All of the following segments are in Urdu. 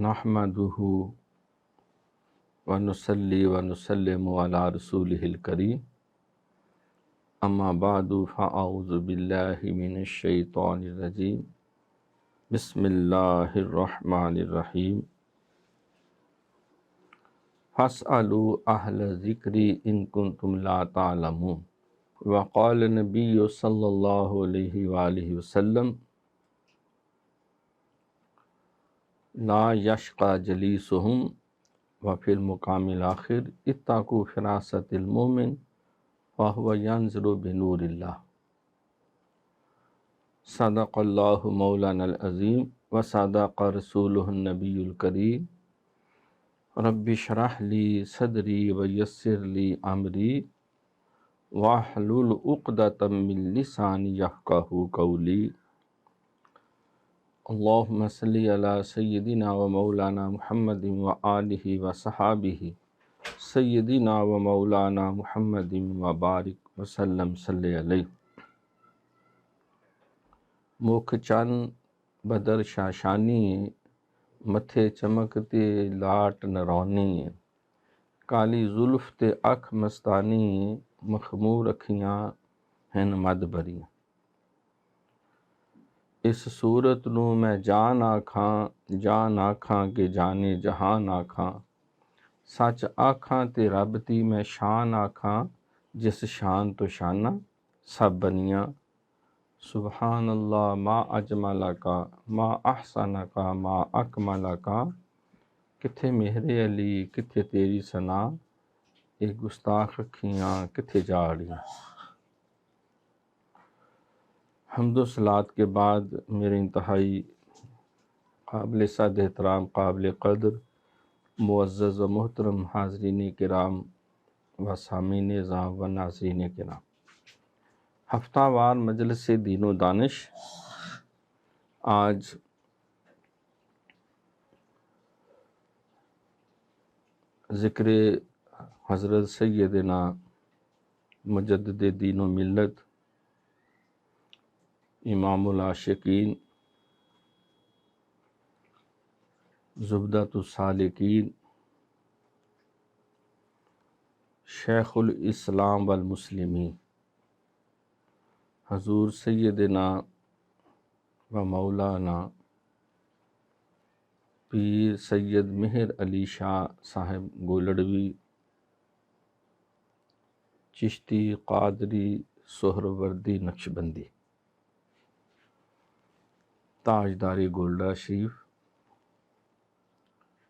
نحمدہ ونصلی ونسلم علی رسولہ الکریم اما بعد فاعوذ باللہ من الشیطان الرجیم بسم اللہ الرحمن الرحیم فاسألوا اہل الذکر ان کنتم لا تعلمون وقال نبی صلی اللہ علیہ وآلہ وسلم لا یشقى جلیسہم وفی المقام الآخر اتقوا فراست المؤمن وهو ينظر بنور اللہ صدق اللہ مولانا العظیم وصدق رسولہ النبی الکریم رب اشرح لی صدری ویسر لی امری واحلل عقدۃ من لسانی یفقہوا قولی اللہم صلی علی سیدنا و مولانا محمد و آلہ و صحابہ سیدنا و مولانا محمد و بارک وسلم صلی علیہ مکھ چند بدر شاشانی متھے چمکتے لاٹ نرونی کالی زلف تے اکھ مستانی مخمور اکھیاں ہن مد بری اس صورت نو میں جان آکھاں کہ جانے جہان آکھاں سچ آکھاں تے رب دی میں شان آکھاں جس شان تو شانہ سب بنیاں سبحان اللہ ما اجمل کا ما احسن کا ما اکمل کا کتھے مہر علی کتھے تیری ثنا اے گستاخ اکھیاں کتھے جاڑیاں۔ حمد و صلات کے بعد میرے انتہائی قابل صد احترام قابل قدر معزز و محترم حاضرین کرام و سامعین اعزام و ناظرین کرام، ہفتہ وار مجلس دین و دانش آج ذکر حضرت سیدنا مجدد دین و ملت امام العاشقین زبدۃ السالکین شیخ الاسلام والمسلمین حضور سیدنا و مولانا پیر سید مہر علی شاہ صاحب گولڑوی چشتی قادری سہروردی نقشبندی تاجداری گولڈا شریف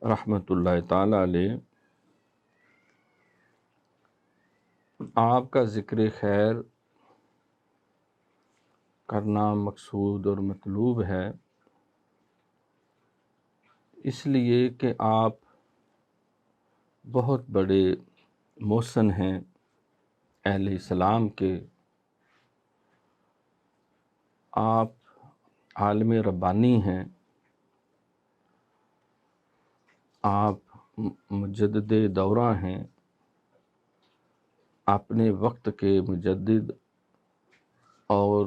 رحمۃ اللہ تعالی علیہ، آپ کا ذکر خیر کرنا مقصود اور مطلوب ہے، اس لیے کہ آپ بہت بڑے محسن ہیں اہل اسلام کے، آپ عالم ربانی ہیں، آپ مجدد دورہ ہیں، اپنے وقت کے مجدد، اور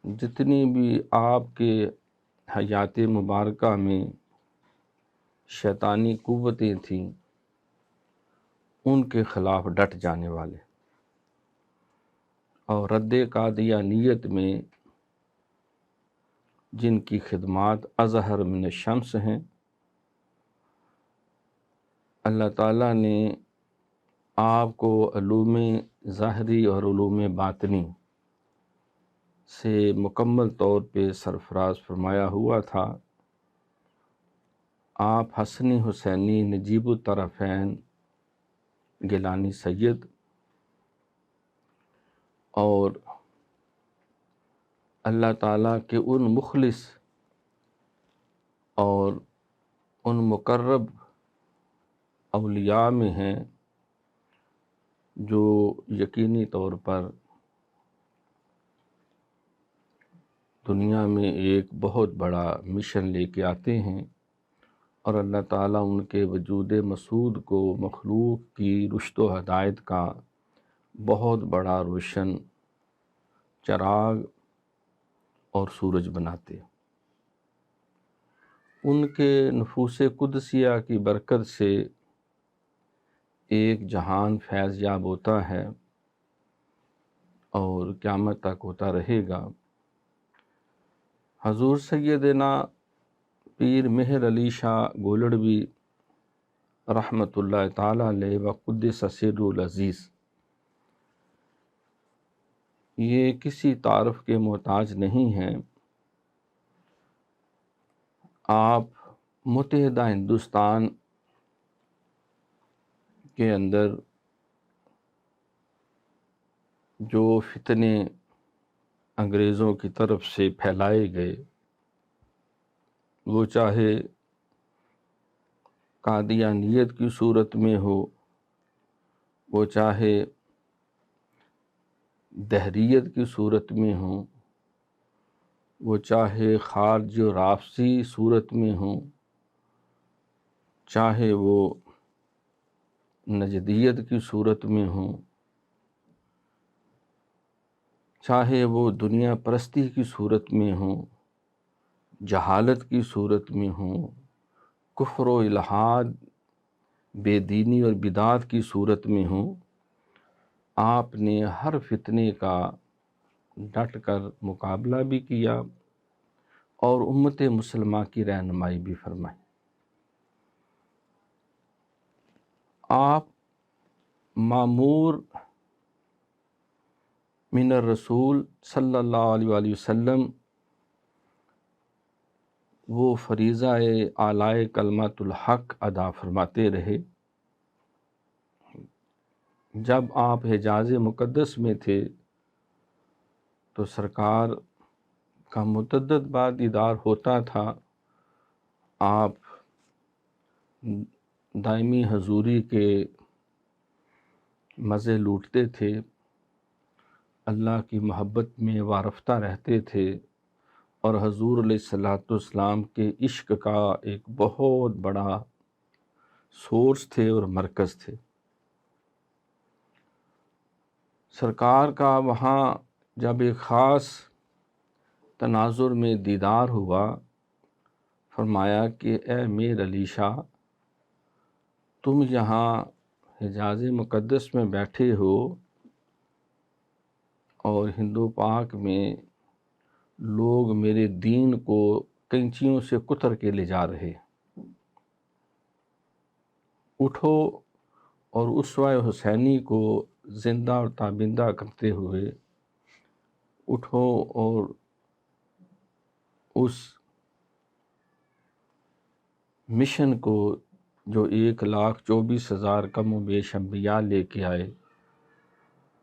جتنی بھی آپ کے حیات مبارکہ میں شیطانی قوتیں تھیں ان کے خلاف ڈٹ جانے والے، اور رد قادیانیت میں جن کی خدمات اظہر من الشمس ہیں، اللہ تعالیٰ نے آپ کو علوم ظاہری اور علوم باطنی سے مکمل طور پہ سرفراز فرمایا ہوا تھا۔ آپ حسنی حسینی نجیب الطرفین گیلانی سید اور اللہ تعالیٰ کے ان مخلص اور ان مقرب اولیاء میں ہیں جو یقینی طور پر دنیا میں ایک بہت بڑا مشن لے کے آتے ہیں، اور اللہ تعالیٰ ان کے وجود مسعود کو مخلوق کی رشد و ہدایت کا بہت بڑا روشن چراغ اور سورج بناتے۔ ان کے نفوس قدسیہ کی برکت سے ایک جہان فیض یاب ہوتا ہے اور قیامت تک ہوتا رہے گا۔ حضور سیدنا پیر مہر علی شاہ گولڑوی رحمۃ اللہ تعالی علیہ وقدس سر العزیز یہ کسی تعارف کے محتاج نہیں ہیں۔ آپ متحدہ ہندوستان کے اندر جو فتنے انگریزوں کی طرف سے پھیلائے گئے، وہ چاہے قادیانیت کی صورت میں ہو، وہ چاہے دہریت کی صورت میں ہوں، وہ چاہے خارج و رافضی صورت میں ہوں، چاہے وہ نجدیت کی صورت میں ہوں، چاہے وہ دنیا پرستی کی صورت میں ہوں، جہالت کی صورت میں ہوں، کفر و الحاد، بے دینی اور بدعت کی صورت میں ہوں، آپ نے ہر فتنے کا ڈٹ کر مقابلہ بھی کیا اور امت مسلمہ کی رہنمائی بھی فرمائی۔ آپ مامور من الرسول صلی اللہ علیہ وآلہ وسلم وہ فریضہ اعلی کلمۃ الحق ادا فرماتے رہے۔ جب آپ حجاز مقدس میں تھے تو سرکار کا متعدد بار دیدار ہوتا تھا، آپ دائمی حضوری کے مزے لوٹتے تھے، اللہ کی محبت میں وارفتہ رہتے تھے اور حضور علیہ الصلوۃ والسلام کے عشق کا ایک بہت بڑا سورس تھے اور مرکز تھے۔ سرکار کا وہاں جب ایک خاص تناظر میں دیدار ہوا، فرمایا کہ اے میر علی شاہ، تم یہاں حجاز مقدس میں بیٹھے ہو اور ہندو پاک میں لوگ میرے دین کو کینچیوں سے کتر کے لے جا رہے، اٹھو اور اسوہ حسینی کو زندہ اور تابندہ کرتے ہوئے اٹھو اور اس مشن کو جو 1,24,000 کم و بیش انبیاء لے کے آئے،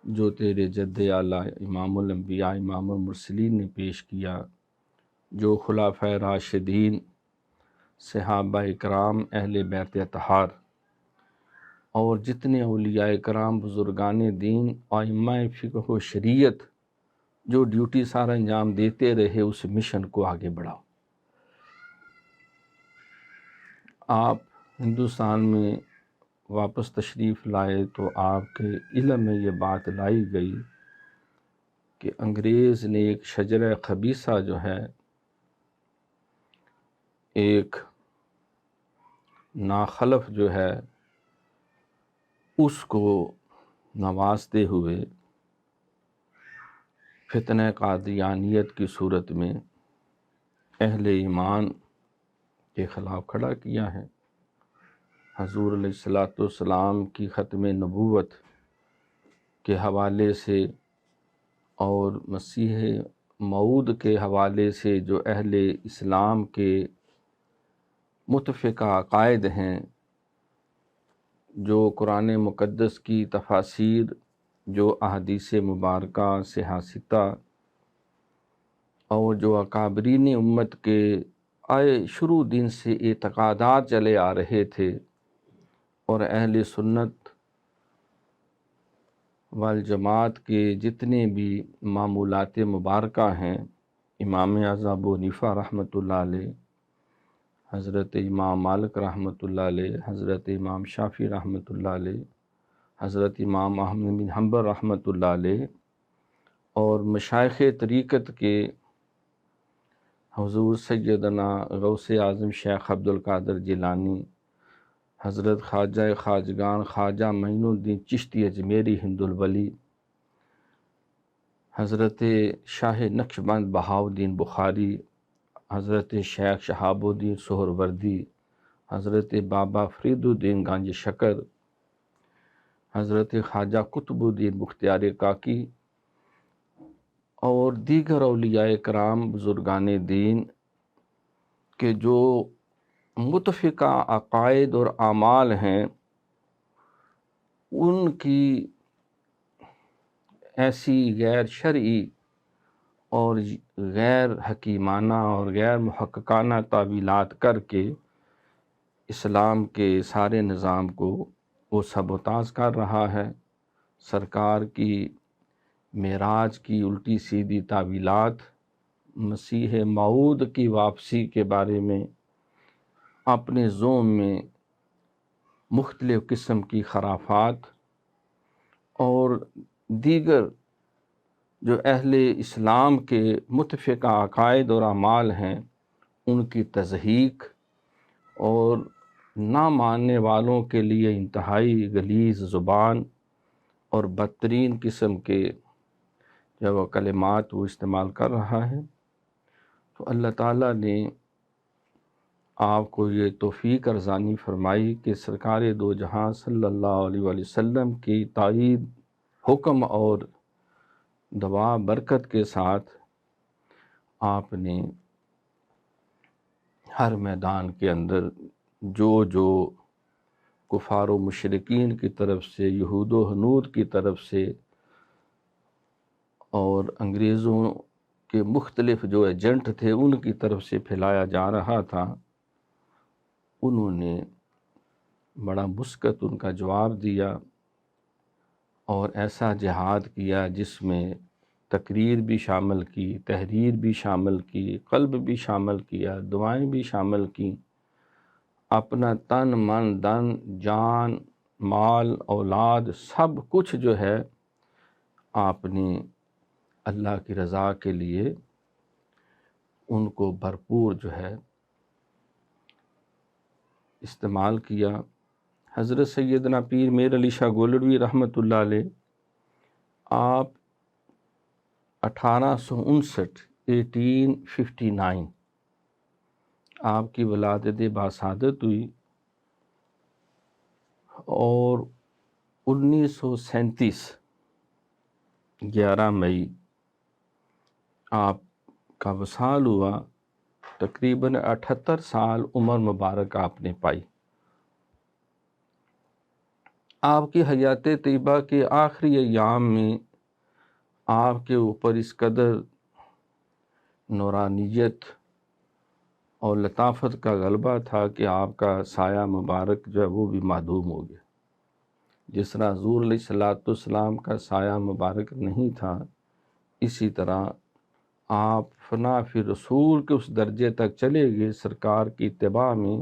جو تیرے جد اعلیٰ امام الانبیاء امام المرسلین نے پیش کیا، جو خلفائے راشدین، صحابہ اکرام، اہل بیت اطہار اور جتنے اولیاء کرام، بزرگان دین، ائمہ فقہ و شریعت جو ڈیوٹی سارا انجام دیتے رہے، اس مشن کو آگے بڑھاؤ۔ آپ ہندوستان میں واپس تشریف لائے تو آپ کے علم میں یہ بات لائی گئی کہ انگریز نے ایک شجرہ خبیثہ جو ہے، ایک ناخلف جو ہے، اس کو نوازتے ہوئے فتنہ قادیانیت کی صورت میں اہل ایمان کے خلاف کھڑا کیا ہے۔ حضور علیہ الصلوۃ والسلام کی ختم نبوت کے حوالے سے اور مسیح موعود کے حوالے سے جو اہل اسلام کے متفقہ عقائد ہیں، جو قرآن مقدس کی تفاسیر، جو احادیث مبارکہ صحیحہ ستہ اور جو اکابرین امت کے آئے شروع دن سے اعتقادات چلے آ رہے تھے، اور اہل سنت والجماعت کے جتنے بھی معمولات مبارکہ ہیں، امام اعظم ابو حنیفہ رحمۃ اللہ علیہ، حضرت امام مالک رحمۃ اللہ علیہ، حضرت امام شافعی رحمۃ اللہ علیہ، حضرت امام احمد بن حنبل رحمۃ اللہ علیہ، اور مشائخ طریقت کے حضور سیدنا غوث اعظم شیخ عبد القادر جیلانی، حضرت خواجہ خواجگان خواجہ معین الدین چشتی اجمیری ہند الولی، حضرت شاہ نقشبند بہاؤالدین بخاری، حضرت شیخ شہاب الدین سہروردی، حضرت بابا فرید الدین گنج شکر، حضرت خواجہ قطب الدین بختیار کاکی اور دیگر اولیاء کرام بزرگان دین کے جو متفقہ عقائد اور اعمال ہیں، ان کی ایسی غیر شرعی اور غیر حکیمانہ اور غیر محققانہ تعویلات کر کے اسلام کے سارے نظام کو وہ سبوتاژ کر رہا ہے۔ سرکار کی معراج کی الٹی سیدھی تعویلات، مسیح موعود کی واپسی کے بارے میں اپنے ذوم میں مختلف قسم کی خرافات اور دیگر جو اہل اسلام کے متفقہ عقائد اور اعمال ہیں ان کی تضحیق اور نہ ماننے والوں کے لیے انتہائی غلیظ زبان اور بدترین قسم کے جب وہ کلمات وہ استعمال کر رہا ہے، تو اللہ تعالیٰ نے آپ کو یہ توفیق ارزانی فرمائی کہ سرکار دو جہاں صلی اللہ علیہ وآلہ وسلم کی تائید، حکم اور دعا برکت کے ساتھ آپ نے ہر میدان کے اندر جو کفار و مشرکین کی طرف سے، یہود و ہنود کی طرف سے اور انگریزوں کے مختلف جو ایجنٹ تھے ان کی طرف سے پھیلایا جا رہا تھا، انہوں نے بڑا مثبت ان کا جواب دیا اور ایسا جہاد کیا جس میں تقریر بھی شامل کی، تحریر بھی شامل کی، قلب بھی شامل کیا، دعائیں بھی شامل کی، اپنا تن من دن جان مال اولاد سب کچھ جو ہے آپ نے اللہ کی رضا کے لیے ان کو بھرپور جو ہے استعمال کیا۔ حضرت سیدنا پیر میر علی شاہ گولڑوی رحمۃ اللہ علیہ، آپ 1859 آپ کی ولادت باسعادت ہوئی اور 1937 11 مئی آپ کا وصال ہوا۔ تقریباً 78 سال عمر مبارک آپ نے پائی۔ آپ کی حیات طیبہ کے آخری ایام میں آپ کے اوپر اس قدر نورانیت اور لطافت کا غلبہ تھا کہ آپ کا سایہ مبارک جو ہے وہ بھی معدوم ہو گیا۔ جس طرح حضور علیہ الصلوۃ والسلام کا سایہ مبارک نہیں تھا، اسی طرح آپ فنا فی رسول کے اس درجے تک چلے گئے سرکار کی اتباع میں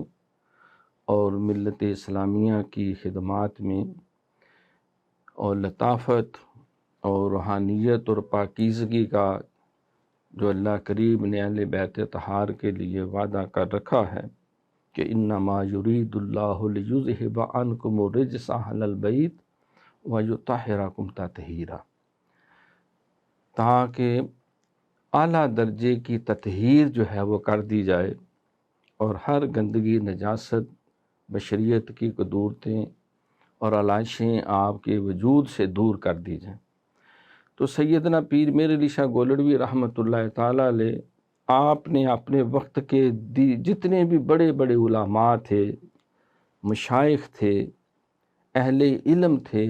اور ملت اسلامیہ کی خدمات میں، اور لطافت اور روحانیت اور پاکیزگی کا جو اللہ کریم نے اہل بیت طہار کے لیے وعدہ کر رکھا ہے کہ انما یرید اللہ لیذہب عنکم الرجس اہل البیت ویطہرکم تطہیرا، تاکہ اعلیٰ درجے کی تطہیر جو ہے وہ کر دی جائے اور ہر گندگی نجاست بشریت کی قدورتیں اور علائشیں آپ کے وجود سے دور کر دی جائیں۔ تو سیدنا پیر میر علی شاہ گولڑوی رحمۃ اللہ تعالیٰ علیہ، آپ نے اپنے وقت کے جتنے بھی بڑے بڑے علماء تھے، مشائخ تھے، اہل علم تھے،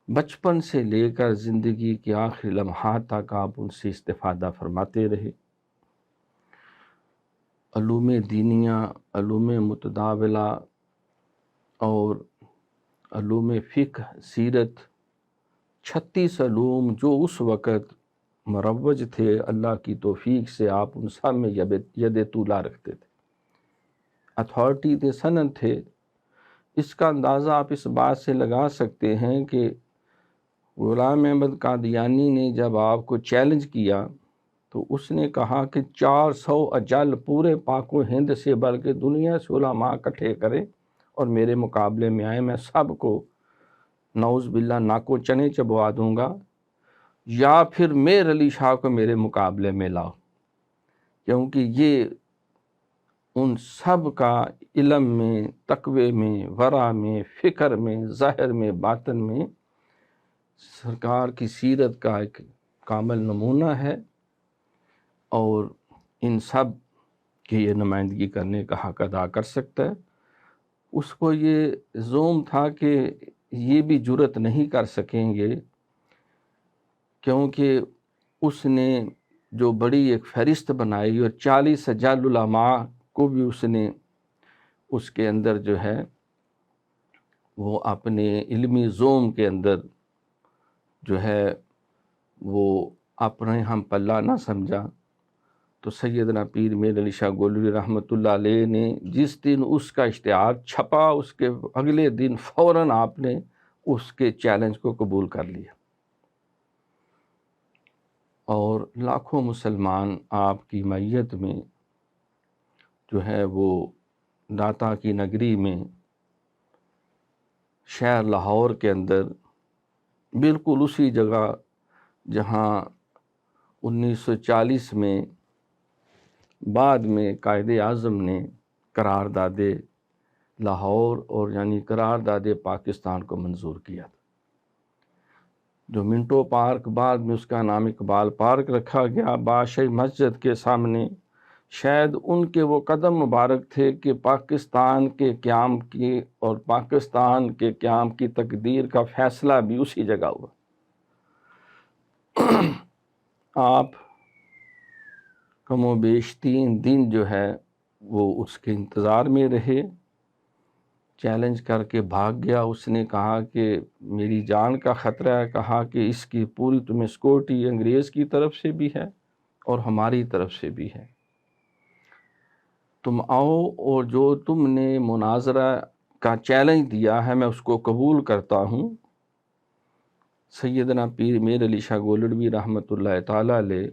بچپن سے لے کر زندگی کے آخری لمحات تک آپ ان سے استفادہ فرماتے رہے۔ علوم دینیہ، علوم متداولہ اور علوم فقہ، سیرت، 36 علوم جو اس وقت مروج تھے، اللہ کی توفیق سے آپ ان سب میں ید طولا رکھتے تھے، اتھارٹی تھے، سند تھے۔ اس کا اندازہ آپ اس بات سے لگا سکتے ہیں کہ غلام احمد قادیانی نے جب آپ کو چیلنج کیا تو اس نے کہا کہ 400 اجل پورے پاک و ہند سے بلکہ دنیا سے علماء اکٹھے کریں اور میرے مقابلے میں آئے، میں سب کو نعوذ باللہ ناکو چنے چبوا دوں گا، یا پھر میر علی شاہ کو میرے مقابلے میں لاؤ، کیونکہ یہ ان سب کا علم میں، تقوی میں، ورع میں، فکر میں، ظاہر میں، باطن میں سرکار کی سیرت کا ایک کامل نمونہ ہے، اور ان سب کی یہ نمائندگی کرنے کا حق ادا کر سکتا ہے۔ اس کو یہ زوم تھا کہ یہ بھی جرت نہیں کر سکیں گے، کیونکہ اس نے جو بڑی ایک فہرست بنائی اور 40 اجل علماء کو بھی اس نے اس کے اندر جو ہے وہ اپنے علمی زوم کے اندر جو ہے وہ اپنے ہم پلہ نہ سمجھا، تو سیدنا پیر میر علی شاہ گولوی رحمۃ اللہ علیہ نے جس دن اس کا اشتہار چھپا، اس کے اگلے دن فوراً آپ نے اس کے چیلنج کو قبول کر لیا، اور لاکھوں مسلمان آپ کی معیت میں جو ہے وہ داتا کی نگری میں شہر لاہور کے اندر بالکل اسی جگہ جہاں 1940 میں بعد میں قائد اعظم نے قرارداد لاہور اور یعنی قرارداد پاکستان کو منظور کیا تھا، جو منٹو پارک بعد میں اس کا نام اقبال پارک رکھا گیا، بادشاہی مسجد کے سامنے، شاید ان کے وہ قدم مبارک تھے کہ پاکستان کے قیام کی اور پاکستان کے قیام کی تقدیر کا فیصلہ بھی اسی جگہ ہوا۔ آپ کم و بیش 3 دن جو ہے وہ اس کے انتظار میں رہے، چیلنج کر کے بھاگ گیا۔ اس نے کہا کہ میری جان کا خطرہ ہے، کہا کہ اس کی پوری تمہیں سیکورٹی انگریز کی طرف سے بھی ہے اور ہماری طرف سے بھی ہے، تم آؤ اور جو تم نے مناظرہ کا چیلنج دیا ہے میں اس کو قبول کرتا ہوں۔ سیدنا پیر میر علی شاہ گولڑوی رحمۃ اللہ تعالی علیہ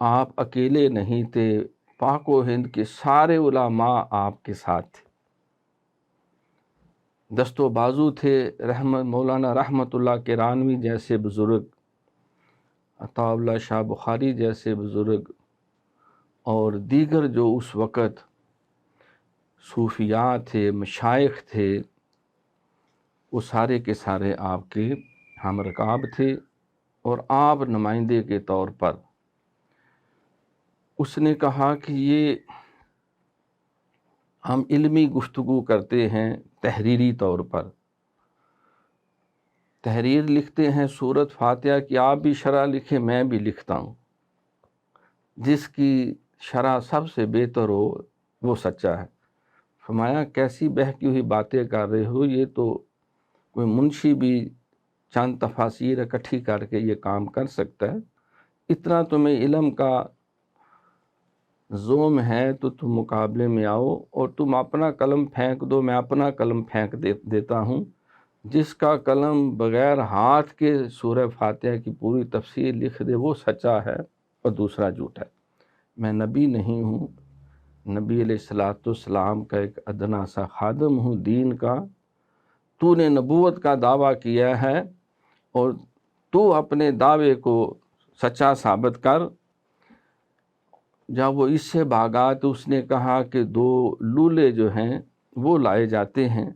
آپ اکیلے نہیں تھے، پاک و ہند کے سارے علماء آپ کے ساتھ تھے، دست و بازو تھے، مولانا رحمۃ اللہ کرانوی جیسے بزرگ، عطا اللہ شاہ بخاری جیسے بزرگ، اور دیگر جو اس وقت صوفیاء تھے، مشائخ تھے، وہ سارے کے سارے آپ کے ہم رکاب تھے، اور آپ نمائندے کے طور پر اس نے کہا کہ یہ ہم علمی گفتگو کرتے ہیں، تحریری طور پر تحریر لکھتے ہیں سورت فاتحہ کی، آپ بھی شرح لکھیں، میں بھی لکھتا ہوں، جس کی شرح سب سے بہتر ہو وہ سچا ہے۔ فرمایا کیسی بہکی ہوئی باتیں کر رہے ہو، یہ تو کوئی منشی بھی چند تفاسیر اکٹھی کر کے یہ کام کر سکتا ہے، اتنا تمہیں علم کا زوم ہے تو تم مقابلے میں آؤ، اور تم اپنا قلم پھینک دو، میں اپنا قلم پھینک دیتا ہوں، جس کا قلم بغیر ہاتھ کے سورہ فاتحہ کی پوری تفسیر لکھ دے وہ سچا ہے اور دوسرا جھوٹا ہے۔ میں نبی نہیں ہوں، نبی علیہ السلام کا ایک ادنا سا خادم ہوں دین کا، تو نے نبوت کا دعویٰ کیا ہے اور تو اپنے دعوے کو سچا ثابت کر۔ جب وہ اس سے بھاگا تو اس نے کہا کہ 2 لولے جو ہیں وہ لائے جاتے ہیں،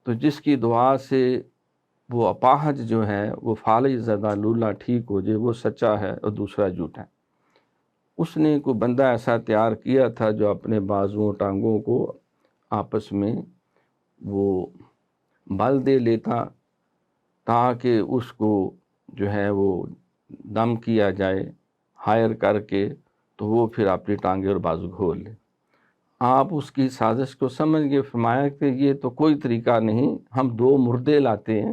تو جس کی دعا سے وہ اپاہج جو ہے وہ فالج زدہ لولا ٹھیک ہو جائے وہ سچا ہے اور دوسرا جھوٹا ہے۔ اس نے کوئی بندہ ایسا تیار کیا تھا جو اپنے بازوؤں ٹانگوں کو آپس میں وہ بل دے لیتا تاکہ اس کو جو ہے وہ دم کیا جائے ہائر کر کے، تو وہ پھر اپنی ٹانگیں اور بازو کھول لے۔ آپ اس کی سازش کو سمجھ گئے، فرمایا کہ یہ تو کوئی طریقہ نہیں، ہم 2 مردے لاتے ہیں،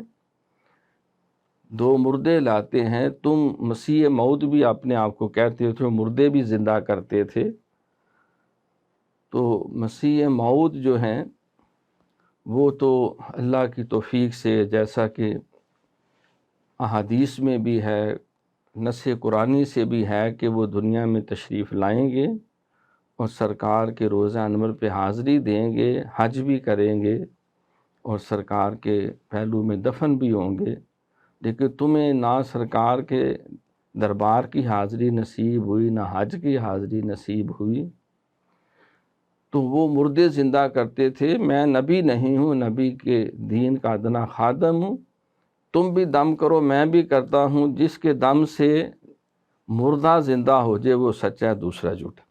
2 مردے لاتے ہیں، تم مسیح موعود بھی اپنے آپ کو کہتے تھے، مردے بھی زندہ کرتے تھے، تو مسیح موعود جو ہیں وہ تو اللہ کی توفیق سے، جیسا کہ احادیث میں بھی ہے، نص قرآنی سے بھی ہے کہ وہ دنیا میں تشریف لائیں گے اور سرکار کے روزہ انور پہ حاضری دیں گے، حج بھی کریں گے اور سرکار کے پہلو میں دفن بھی ہوں گے، لیکن تمہیں نہ سرکار کے دربار کی حاضری نصیب ہوئی، نہ حج کی حاضری نصیب ہوئی۔ تو وہ مردے زندہ کرتے تھے، میں نبی نہیں ہوں، نبی کے دین کا ادنا خادم ہوں، تم بھی دم کرو میں بھی کرتا ہوں، جس کے دم سے مردہ زندہ ہو جائے وہ سچا ہے، دوسرا جھوٹا۔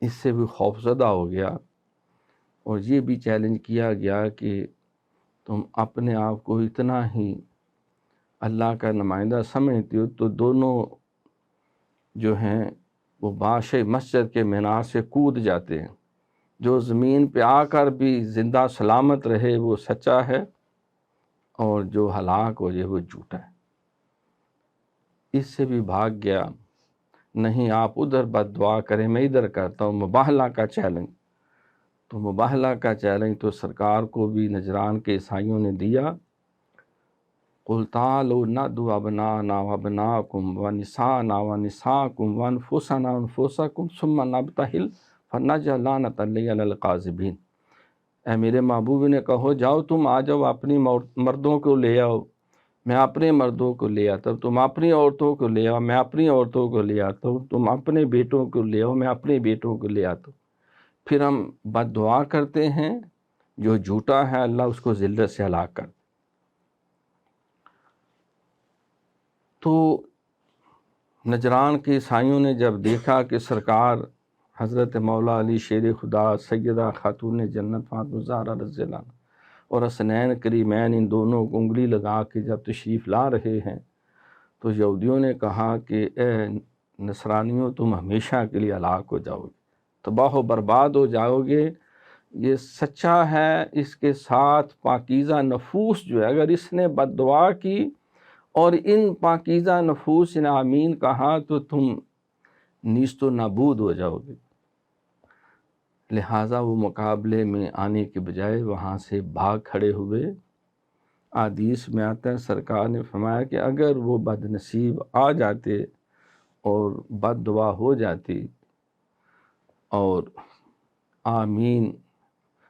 اس سے بھی خوفزدہ ہو گیا اور یہ بھی چیلنج کیا گیا کہ تم اپنے آپ کو اتنا ہی اللہ کا نمائندہ سمجھتے ہو تو دونوں جو ہیں وہ باش مسجد کے مینار سے کود جاتے ہیں، جو زمین پہ آ کر بھی زندہ سلامت رہے وہ سچا ہے اور جو ہلاک ہو جائے وہ جھوٹا ہے۔ اس سے بھی بھاگ گیا، نہیں آپ ادھر بد دعا کریں میں ادھر کرتا ہوں، مباہلہ کا چیلنج۔ تو مباہلہ کا چیلنج تو سرکار کو بھی نجران کے عیسائیوں نے دیا، قُلْ تَعَالَوْا نَدْعُ أَبْنَاءَنَا وَأَبْنَاءَكُمْ وَنِسَاءَنَا وَنِسَاءَكُمْ وَأَنفُسَنَا وَأَنفُسَكُمْ ثُمَّ نَبْتَهِلْ فَنَجْعَلْ لَعْنَةَ اللَّهِ عَلَى الْكَاذِبِينَ۔ اے میرے محبوب نے کہو جاؤ تم آ جاؤ، اپنی مردوں کو لے آؤ، میں اپنے مردوں کو لے آتا ہوں، تم اپنی عورتوں کو لے آؤ، میں اپنی عورتوں کو لے آتا ہوں، تم اپنے بیٹوں کو لے آؤ، میں اپنے بیٹوں کو لے آتا ہوں۔ پھر ہم بد دعا کرتے ہیں، جو جھوٹا ہے اللہ اس کو ذلت سے ہلاک کر۔ تو نجران کے عیسائیوں نے جب دیکھا کہ سرکار حضرت مولا علی شیر خدا سیدہ خاتون جنت فاطمہ زہرا رضی اللہ عنہ اور حسنین کریمین ان دونوں کو انگلی لگا کے جب تشریف لا رہے ہیں تو یہودیوں نے کہا کہ اے نصرانیوں تم ہمیشہ کے لیے ہلاک ہو جاؤ گے، تباہ و برباد ہو جاؤ گے۔ یہ سچا ہے، اس کے ساتھ پاکیزہ نفوس جو ہے اگر اس نے بد دعا کی اور ان پاکیزہ نفوس نے آمین کہا تو تم نیست و نابود ہو جاؤ گے۔ لہٰذا وہ مقابلے میں آنے کے بجائے وہاں سے بھاگ کھڑے ہوئے۔ حدیث میں آتا ہے سرکار نے فرمایا کہ اگر وہ بد نصیب آ جاتے اور بد دعا ہو جاتی اور آمین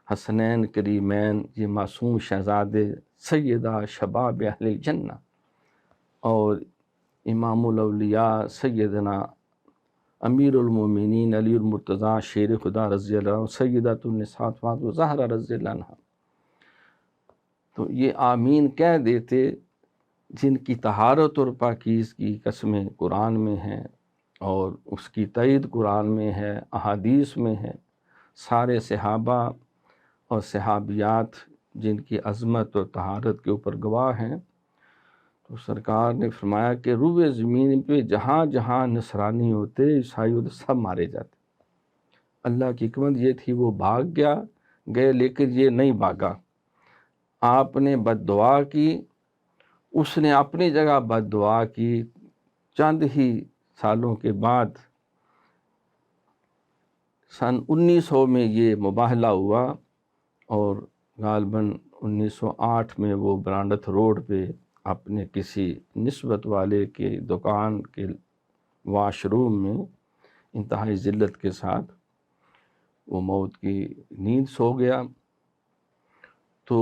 حسنین کریمین یہ معصوم شہزادے سیدہ شباب اہل الجنہ اور امام الاولیاء سیدنا امیر المومنین علی المرتضیٰ شیر خدا رضی اللہ عنہ سیدۃ النساء فاطمہ زہرا رضی اللہ عنہ، تو یہ آمین کہہ دیتے جن کی طہارت اور پاکیزگی قسمیں قرآن میں ہیں اور اس کی تائید قرآن میں ہے، احادیث میں ہے، سارے صحابہ اور صحابیات جن کی عظمت اور طہارت کے اوپر گواہ ہیں۔ تو سرکار نے فرمایا کہ روئے زمین پہ جہاں جہاں نصرانی ہوتے عیسائی ہوتے سب مارے جاتے۔ اللہ کی حکمت یہ تھی وہ بھاگ گئے لیکن یہ نہیں بھاگا، آپ نے بد دعا کی، اس نے اپنی جگہ بد دعا کی۔ چند ہی سالوں کے بعد سن 1900 میں یہ مباہلہ ہوا اور غالباً 1908 میں وہ برانڈتھ روڈ پہ اپنے کسی نسبت والے کے دکان کے واش روم میں انتہائی ذلت کے ساتھ وہ موت کی نیند سو گیا۔ تو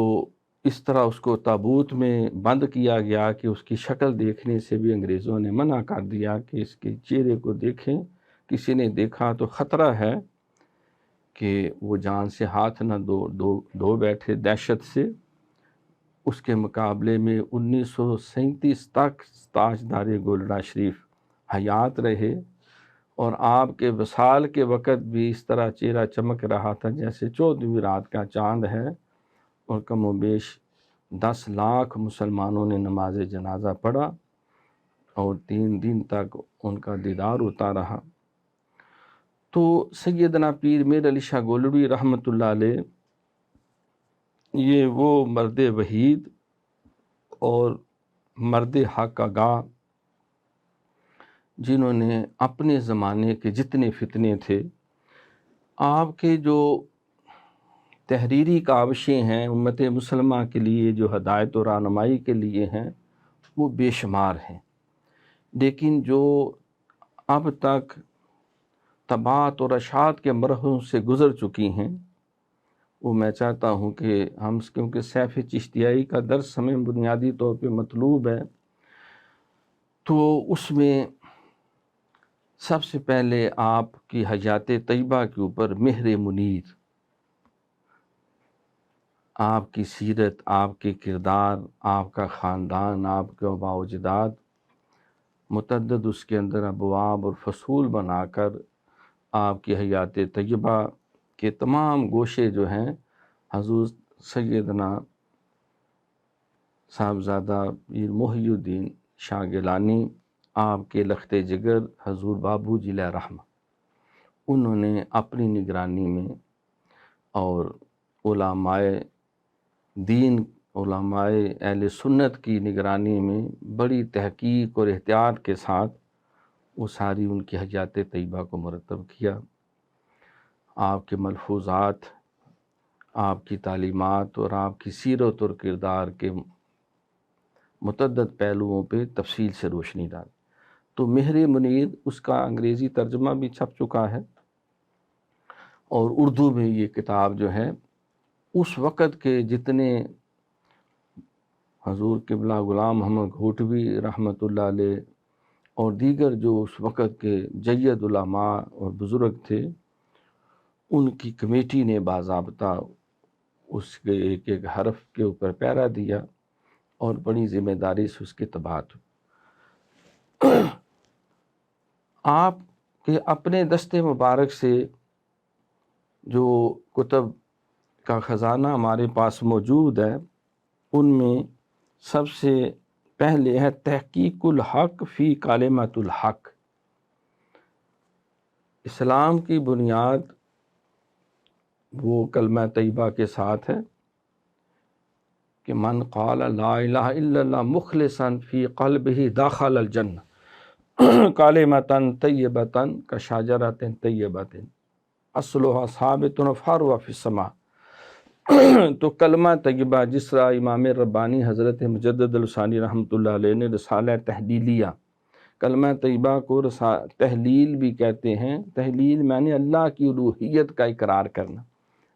اس طرح اس کو تابوت میں بند کیا گیا کہ اس کی شکل دیکھنے سے بھی انگریزوں نے منع کر دیا کہ اس کے چہرے کو دیکھیں، کسی نے دیکھا تو خطرہ ہے کہ وہ جان سے ہاتھ نہ دھو بیٹھے دہشت سے۔ اس کے مقابلے میں 1937 تک تاجدار گولڑا شریف حیات رہے اور آپ کے وصال کے وقت بھی اس طرح چہرہ چمک رہا تھا جیسے 14ویں رات کا چاند ہے، اور کم و بیش 10 لاکھ مسلمانوں نے نماز جنازہ پڑھا اور 3 دن تک ان کا دیدار ہوتا رہا۔ تو سیدنا پیر میر علی شاہ گولڑوی رحمۃ اللہ علیہ یہ وہ مرد وحید اور مرد حق آگاہ جنہوں نے اپنے زمانے کے جتنے فتنے تھے، آپ کے جو تحریری کاوشیں ہیں امت مسلمہ کے لیے جو ہدایت و رہنمائی کے لیے ہیں وہ بے شمار ہیں۔ لیکن جو اب تک طباعت اور اشاعت کے مرحلوں سے گزر چکی ہیں، وہ میں چاہتا ہوں کہ ہم، کیونکہ سیف چشتیائی کا درس ہمیں بنیادی طور پہ مطلوب ہے، تو اس میں سب سے پہلے آپ کی حیات طیبہ کے اوپر مہر منیر، آپ کی سیرت، آپ کے کردار، آپ کا خاندان، آپ کے آباء و اجداد، متعدد اس کے اندر ابواب اور فصول بنا کر آپ کی حیات طیبہ کے تمام گوشے جو ہیں حضور سیدنا صاحبزادہ پیر محی الدین شاہ گیلانی، آپ کے لخت جگر حضور بابو جی علیہ رحمہ، انہوں نے اپنی نگرانی میں اور علماء دین، علماء اہل سنت کی نگرانی میں بڑی تحقیق اور احتیاط کے ساتھ وہ ساری ان کی حیات طیبہ کو مرتب کیا۔ آپ کے ملفوظات، آپ کی تعلیمات اور آپ کی سیرت اور کردار کے متعدد پہلوؤں پہ تفصیل سے روشنی ڈال۔ تو مہر منیر، اس کا انگریزی ترجمہ بھی چھپ چکا ہے، اور اردو میں یہ کتاب جو ہے اس وقت کے جتنے حضور قبلہ غلام محمد گھوٹوی رحمۃ اللہ علیہ اور دیگر جو اس وقت کے جید علماء اور بزرگ تھے، ان کی کمیٹی نے باضابطہ اس کے ایک ایک حرف کے اوپر پیرا دیا اور بڑی ذمہ داری سے اس کی طباعت ہوئی۔ آپ کے اپنے دست مبارک سے جو کتب کا خزانہ ہمارے پاس موجود ہے، ان میں سب سے پہلے ہے تحقیق الحق فی کلمۃ الحق۔ اسلام کی بنیاد وہ کلمہ طیبہ کے ساتھ ہے کہ من قال لا الہ الا اللہ مخلصا فی قلبہ دخل الجنہ کلمۃ طیبۃ کشجرۃ طیبۃ اصلها ثابت وفرعها فی السماء۔ تو کلمہ طیبہ، جس طرح امام ربانی حضرت مجدد الثانی رحمۃ اللہ علیہ نے رسالہ تحلیلیہ، کلمہ طیبہ کو تحلیل بھی کہتے ہیں۔ تحلیل معنی اللہ کی الوہیت کا اقرار کرنا۔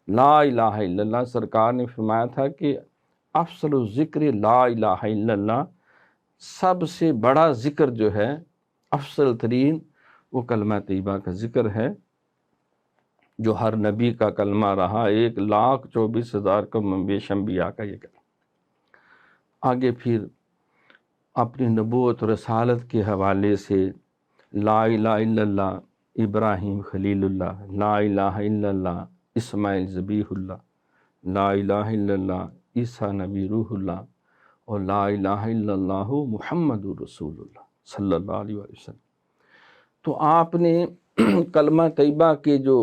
لا الہ الا اللہ، سرکار نے فرمایا تھا کہ افضل الذکر لا الہ الا اللہ، سب سے بڑا ذکر جو ہے، افضل ترین، وہ کلمہ طیبہ کا ذکر ہے، جو ہر نبی کا کلمہ رہا، 1,24,000 کم بیش انبیاء کا یہ کلمہ۔ آگے پھر اپنی نبوت و رسالت کے حوالے سے لا الہ الا اللہ ابراہیم خلیل اللہ، لا الہ الا اللہ اسماعیل ذبیح اللہ، لا الہ الا اللہ عیسیٰ نبی روح اللہ، اور لا الہ الا اللہ محمد رسول اللہ صلی اللہ علیہ وسلم۔ تو آپ نے کلمہ طیبہ کے جو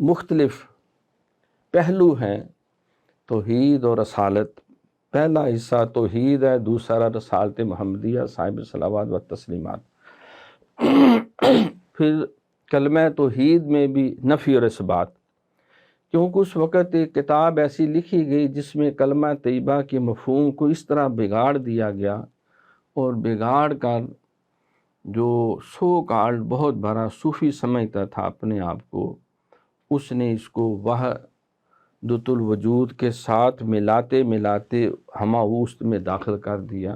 مختلف پہلو ہیں، توحید اور رسالت، پہلا حصہ توحید ہے، دوسرا رسالت محمدیہ صاحب صلوات و تسلیمات۔ پھر کلمہ توحید میں بھی نفی اور اثبات، کیونکہ اس وقت ایک کتاب ایسی لکھی گئی جس میں کلمہ طیبہ کے مفہوم کو اس طرح بگاڑ دیا گیا، اور بگاڑ کر جو سو کالڈ بہت بڑا صوفی سمجھتا تھا اپنے آپ کو، اس نے اس کو وحدۃ الوجود کے ساتھ ملاتے ملاتے ہماوسط میں داخل کر دیا،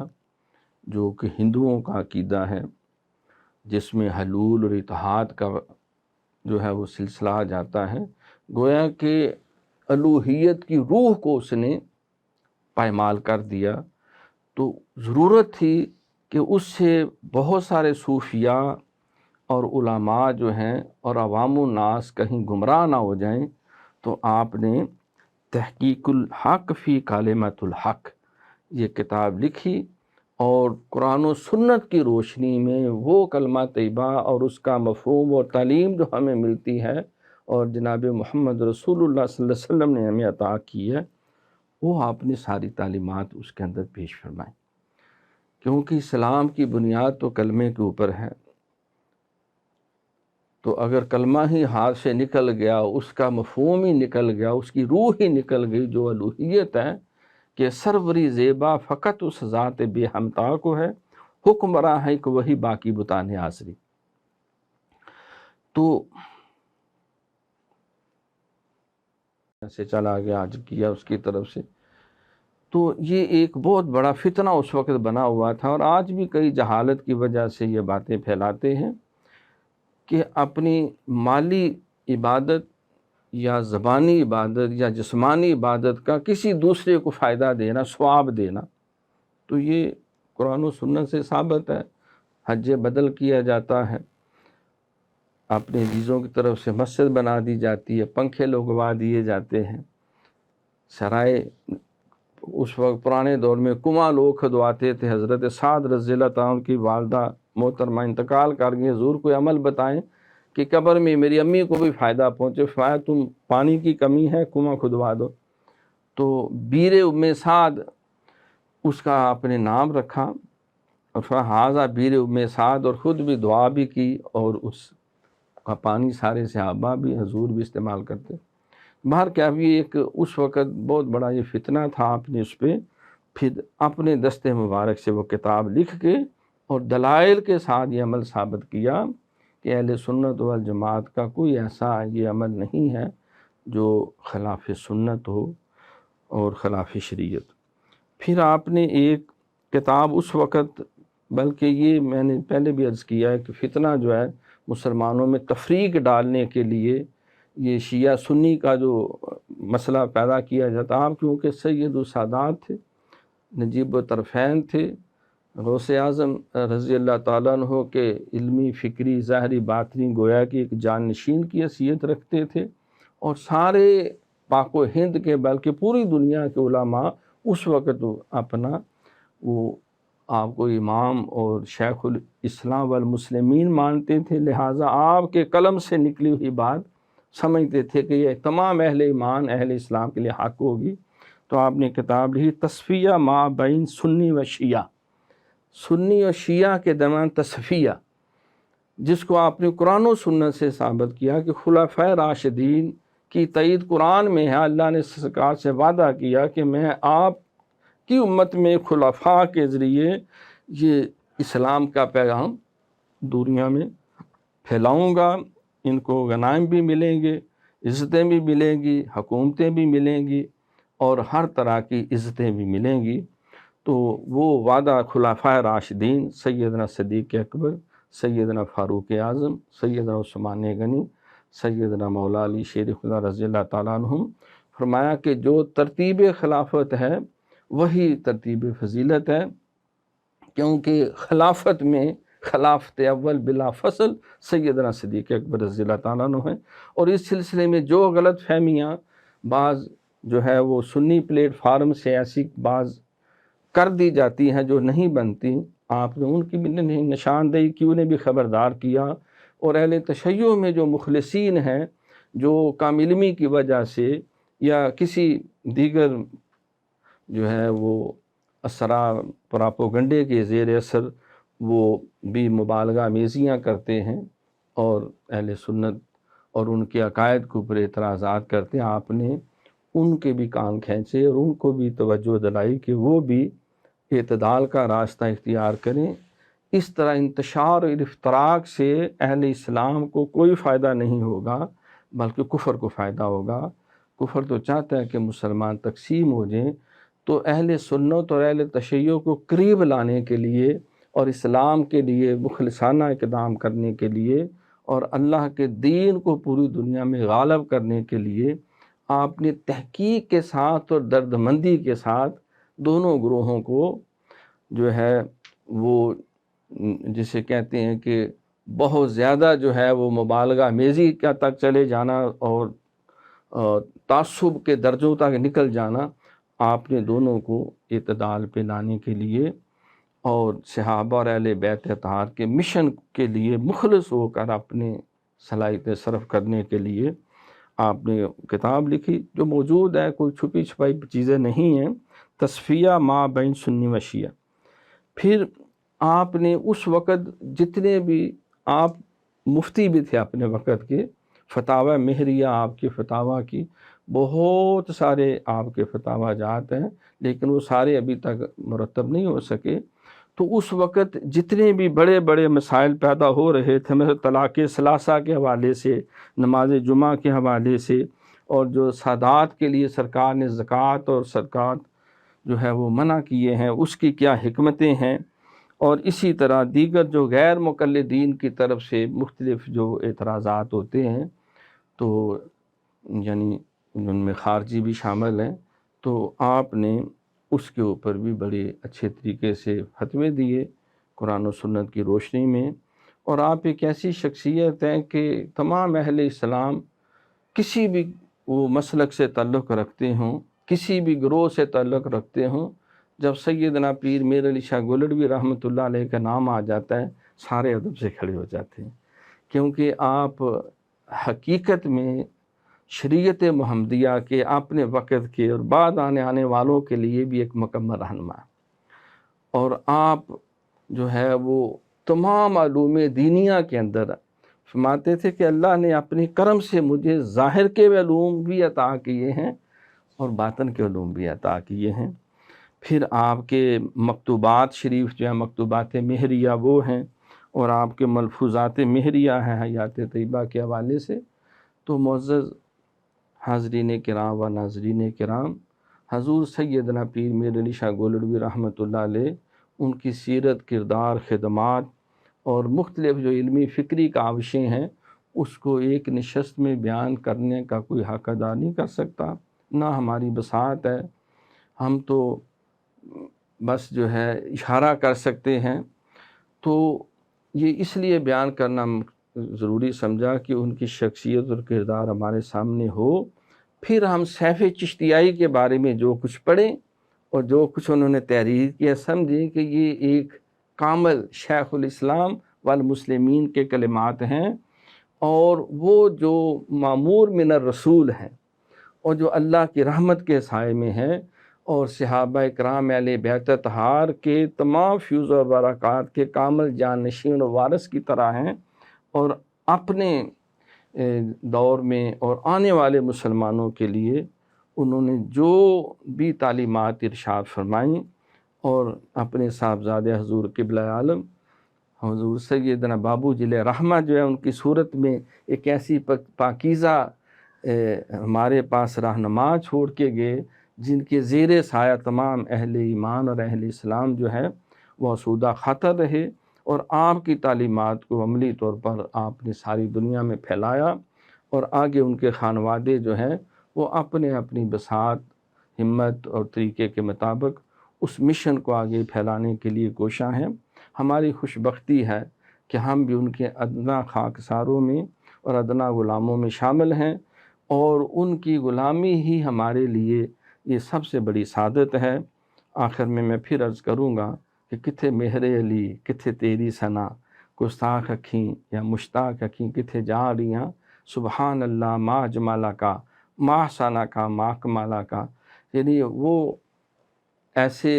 جو کہ ہندوؤں کا عقیدہ ہے، جس میں حلول اور اتحاد کا جو ہے وہ سلسلہ آ جاتا ہے۔ گویا کہ الوہیت کی روح کو اس نے پائمال کر دیا۔ تو ضرورت تھی کہ اس سے بہت سارے صوفیاء اور علماء جو ہیں اور عوام الناس کہیں گمراہ نہ ہو جائیں، تو آپ نے تحقیق الحق فی کلمۃ الحق یہ کتاب لکھی، اور قرآن و سنت کی روشنی میں وہ کلمہ طیبہ اور اس کا مفہوم اور تعلیم جو ہمیں ملتی ہے اور جناب محمد رسول اللہ صلی اللہ علیہ وسلم نے ہمیں عطا کی ہے، وہ آپ نے ساری تعلیمات اس کے اندر پیش فرمائیں، کیونکہ اسلام کی بنیاد تو کلمے کے اوپر ہے۔ تو اگر کلمہ ہی ہاتھ سے نکل گیا، اس کا مفہوم ہی نکل گیا، اس کی روح ہی نکل گئی، جو الوہیت ہے کہ سروری زیبا فقط اس ذات بے ہمتا کو ہے، حکمراں ہے کہ وہی باقی بتانے حاضری. تو سے چلا گیا آج کیا اس کی طرف سے. تو یہ ایک بہت بڑا فتنہ اس وقت بنا ہوا تھا، اور آج بھی کئی جہالت کی وجہ سے یہ باتیں پھیلاتے ہیں کہ اپنی مالی عبادت یا زبانی عبادت یا جسمانی عبادت کا کسی دوسرے کو فائدہ دینا، ثواب دینا. تو یہ قرآن و سنت سے ثابت ہے. حج بدل کیا جاتا ہے، اپنے عزیزوں کی طرف سے مسجد بنا دی جاتی ہے، پنکھے لگوا دیے جاتے ہیں، سرائے اس وقت پرانے دور میں کنواں لوگ کھدواتے تھے. حضرت سعد رضی اللہ عنہ کی والدہ محترمہ انتقال کر گئی، حضور کوئی عمل بتائیں کہ قبر میں میری امی کو بھی فائدہ پہنچے. فرمایا تم پانی کی کمی ہے، کنواں کھدوا دو. تو بیر ام سعد اس کا آپ نے نام رکھا، اور ہاذا بیر ام سعد، اور خود بھی دعا بھی کی، اور اس کا پانی سارے صحابہ بھی حضور بھی استعمال کرتے. باہر کیا بھی ایک اس وقت بہت بڑا یہ فتنہ تھا. آپ نے اس پہ پھر اپنے دست مبارک سے وہ کتاب لکھ کے اور دلائل کے ساتھ یہ عمل ثابت کیا کہ اہل سنت والجماعت کا کوئی ایسا یہ عمل نہیں ہے جو خلاف سنت ہو اور خلاف شریعت. پھر آپ نے ایک کتاب اس وقت، بلکہ یہ میں نے پہلے بھی عرض کیا ہے کہ فتنہ جو ہے مسلمانوں میں تفریق ڈالنے کے لیے یہ شیعہ سنی کا جو مسئلہ پیدا کیا جاتا. آپ کیونکہ سید السادات تھے، نجیب الطرفین تھے، غوث اعظم رضی اللہ تعالیٰ عنہ کے علمی، فکری، ظاہری، باطنی گویا کی ایک جانشین کی حیثیت رکھتے تھے، اور سارے پاک و ہند کے بلکہ پوری دنیا کے علماء اس وقت اپنا وہ آپ کو امام اور شیخ الاسلام والمسلمین مانتے تھے. لہٰذا آپ کے قلم سے نکلی ہوئی بات سمجھتے تھے کہ یہ تمام اہل ایمان، اہل اسلام کے لیے حق ہوگی. تو آپ نے کتاب لکھی تصفیہ ما بین سنی و شیعہ، سنی اور شیعہ کے درمیان تصفیہ، جس کو آپ نے قرآن و سنت سے ثابت کیا کہ خلفائے راشدین کی تائید قرآن میں ہے. اللہ نے سرکار سے وعدہ کیا کہ میں آپ کی امت میں خلفاء کے ذریعے یہ اسلام کا پیغام دنیا میں پھیلاؤں گا. ان کو غنائم بھی ملیں گے، عزتیں بھی ملیں گی، حکومتیں بھی ملیں گی، اور ہر طرح کی عزتیں بھی ملیں گی. تو وہ وعدہ خلفائے راشدین سیدنا صدیق اکبر، سیدنا فاروق اعظم، سیدنا عثمان غنی، سیدنا مولا علی شیر خدا رضی اللہ تعالیٰ عنہم، فرمایا کہ جو ترتیب خلافت ہے وہی ترتیب فضیلت ہے، کیونکہ خلافت میں خلافت اول بلا فصل سیدنا صدیق اکبر رضی اللہ تعالیٰ عنہ ہے. اور اس سلسلے میں جو غلط فہمیاں بعض جو ہے وہ سنی پلیٹ فارم سے ایسی بعض کر دی جاتی ہیں جو نہیں بنتی، آپ نے ان کی بھی نشاندہی کی، انہیں بھی خبردار کیا. اور اہل تشیع میں جو مخلصین ہیں، جو کم علمی کی وجہ سے یا کسی دیگر جو ہے وہ اسرار پراپوگنڈے کے زیر اثر وہ بھی مبالغہ آمیزیاں کرتے ہیں اور اہل سنت اور ان کے عقائد کے اوپر اعتراضات کرتے ہیں. آپ نے ان کے بھی کان کھینچے اور ان کو بھی توجہ دلائی کہ وہ بھی اعتدال کا راستہ اختیار کریں. اس طرح انتشار اور افتراق سے اہل اسلام کو کوئی فائدہ نہیں ہوگا، بلکہ کفر کو فائدہ ہوگا. کفر تو چاہتا ہے کہ مسلمان تقسیم ہو جائیں. تو اہل سنت اور اہل تشیع کو قریب لانے کے لیے اور اسلام کے لیے مخلصانہ اقدام کرنے کے لیے اور اللہ کے دین کو پوری دنیا میں غالب کرنے کے لیے آپ نے تحقیق کے ساتھ اور درد مندی کے ساتھ دونوں گروہوں کو جو ہے وہ جسے کہتے ہیں کہ بہت زیادہ جو ہے وہ مبالغہ آمیزی کا تک چلے جانا اور تعصب کے درجوں تک نکل جانا، آپ نے دونوں کو اعتدال پہ لانے کے لیے اور صحابہ اور اہل بیت اطہار کے مشن کے لیے مخلص ہو کر اپنے صلاحیتیں صرف کرنے کے لیے آپ نے کتاب لکھی جو موجود ہے، کوئی چھپی چھپائی چیزیں نہیں ہیں. تصفیہ ما بین سنی و شیعہ. پھر آپ نے اس وقت جتنے بھی آپ مفتی بھی تھے اپنے وقت کے، فتاوی مہریہ آپ کی فتاوی کی بہت سارے آپ کے فتاوی جات ہیں، لیکن وہ سارے ابھی تک مرتب نہیں ہو سکے. تو اس وقت جتنے بھی بڑے بڑے مسائل پیدا ہو رہے تھے، مثلا طلاق ثلاثہ کے حوالے سے، نماز جمعہ کے حوالے سے، اور جو سادات کے لیے سرکار نے زکوٰۃ اور صدقات جو ہے وہ منع کیے ہیں، اس کی کیا حکمتیں ہیں، اور اسی طرح دیگر جو غیر مقلدین کی طرف سے مختلف جو اعتراضات ہوتے ہیں، تو یعنی ان میں خارجی بھی شامل ہیں، تو آپ نے اس کے اوپر بھی بڑے اچھے طریقے سے فتوے دیے قرآن و سنت کی روشنی میں۔ اور آپ ایک ایسی شخصیت ہیں کہ تمام اہل اسلام کسی بھی وہ مسلک سے تعلق رکھتے ہوں، کسی بھی گروہ سے تعلق رکھتے ہوں، جب سیدنا پیر میر علی شاہ گولڑوی رحمۃ اللہ علیہ کا نام آ جاتا ہے، سارے ادب سے کھڑے ہو جاتے ہیں، کیونکہ آپ حقیقت میں شریعت محمدیہ کے اپنے وقت کے اور بعد آنے والوں کے لیے بھی ایک مکمل رہنما، اور آپ جو ہے وہ تمام علوم دینیہ کے اندر فرماتے تھے کہ اللہ نے اپنے کرم سے مجھے ظاہر کے علوم بھی عطا کیے ہیں اور باطن کے علوم بھی عطا کیے ہیں۔ پھر آپ کے مکتوبات شریف جو ہیں، مکتوبات مہریہ وہ ہیں، اور آپ کے ملفوظات مہریہ ہیں حیات طیبہ کے حوالے سے۔ تو معزز حاضرین کرام و ناظرین کرام، حضور سیدنا پیر میر علی شاہ گولڑوی رحمۃ اللہ علیہ، ان کی سیرت، کردار، خدمات اور مختلف جو علمی فکری کاوشیں ہیں، اس کو ایک نشست میں بیان کرنے کا کوئی حق ادا نہیں کر سکتا، نہ ہماری بساط ہے۔ ہم تو بس جو ہے اشارہ کر سکتے ہیں۔ تو یہ اس لیے بیان کرنا ضروری سمجھا کہ ان کی شخصیت اور کردار ہمارے سامنے ہو، پھر ہم سیف چشتیائی کے بارے میں جو کچھ پڑھیں اور جو کچھ انہوں نے تحریر کیا، سمجھیں کہ یہ ایک کامل شیخ الاسلام والمسلمین کے کلمات ہیں، اور وہ جو معمور من الرسول ہیں، اور جو اللہ کی رحمت کے سائے میں ہیں، اور صحابہ کرام اہل بیت اطہار کے تمام فیوز و برکات کے کامل جانشین و وارث کی طرح ہیں، اور اپنے دور میں اور آنے والے مسلمانوں کے لیے انہوں نے جو بھی تعلیمات ارشاد فرمائیں، اور اپنے صاحبزادے حضور قبلہ عالم حضور سیدنا بابو جل رحمہ جو ہے، ان کی صورت میں ایک ایسی پاکیزہ ہمارے پاس رہنما چھوڑ کے گئے، جن کے زیر سایہ تمام اہل ایمان اور اہل اسلام جو ہے وہ آسودہ خاطر رہے، اور آپ کی تعلیمات کو عملی طور پر آپ نے ساری دنیا میں پھیلایا، اور آگے ان کے خانوادے جو ہیں وہ اپنی بساط، ہمت اور طریقے کے مطابق اس مشن کو آگے پھیلانے کے لیے کوشاں ہیں۔ ہماری خوش بختی ہے کہ ہم بھی ان کے ادنا خاکساروں میں اور ادنا غلاموں میں شامل ہیں، اور ان کی غلامی ہی ہمارے لیے یہ سب سے بڑی سعادت ہے۔ آخر میں پھر عرض کروں گا کہ کتھے مہر علی، کتھے تیری ثنا، گستاخ اکھیں یا مشتاق اکھیں کتھے جا رہیاں، سبحان اللہ ما جمالہ کا، ما ثنا کا، ما کمالہ کا۔ یعنی وہ ایسے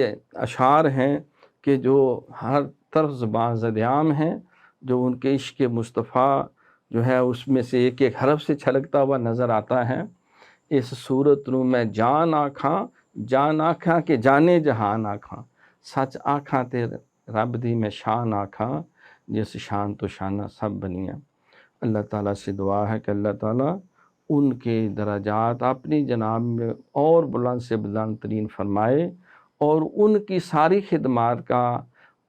اشعار ہیں کہ جو ہر طرف زبان زدیام ہیں، جو ان کے عشق مصطفیٰ جو ہے اس میں سے ایک ایک حرف سے چھلکتا ہوا نظر آتا ہے۔ اس صورت نو میں جان آکھاں کہ جانے جہان آکھاں، سچ آکھاں تے رب دی میں شان آکھاں، جس شان تو شانہ سب بنیاں۔ اللہ تعالیٰ سے دعا ہے کہ اللہ تعالیٰ ان کے درجات اپنی جناب میں اور بلند سے بلند ترین فرمائے، اور ان کی ساری خدمات کا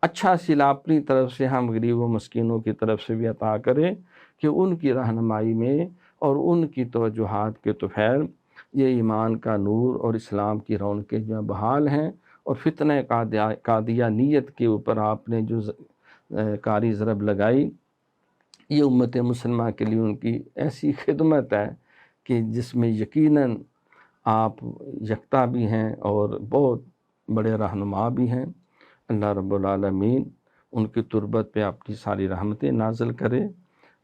اچھا صلہ اپنی طرف سے ہم غریب و مسکینوں کی طرف سے بھی عطا کرے، کہ ان کی رہنمائی میں اور ان کی توجہات کے طفیل یہ ایمان کا نور اور اسلام کی رونقیں جو بحال ہیں، اور فتنہ قادیانیت کے اوپر آپ نے جو کاری ضرب لگائی، یہ امت مسلمہ کے لیے ان کی ایسی خدمت ہے کہ جس میں یقیناً آپ یکتا بھی ہیں اور بہت بڑے رہنما بھی ہیں۔ اللہ رب العالمین ان کی تربت پہ اپنی ساری رحمتیں نازل کرے،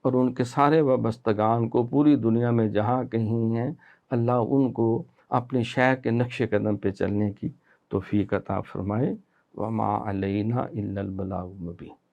اور ان کے سارے وابستگان کو پوری دنیا میں جہاں کہیں ہیں، اللہ ان کو اپنے شیخ کے نقش قدم پہ چلنے کی توفیق عطا فرمائے۔ وما علینا الا البلاغ المبین۔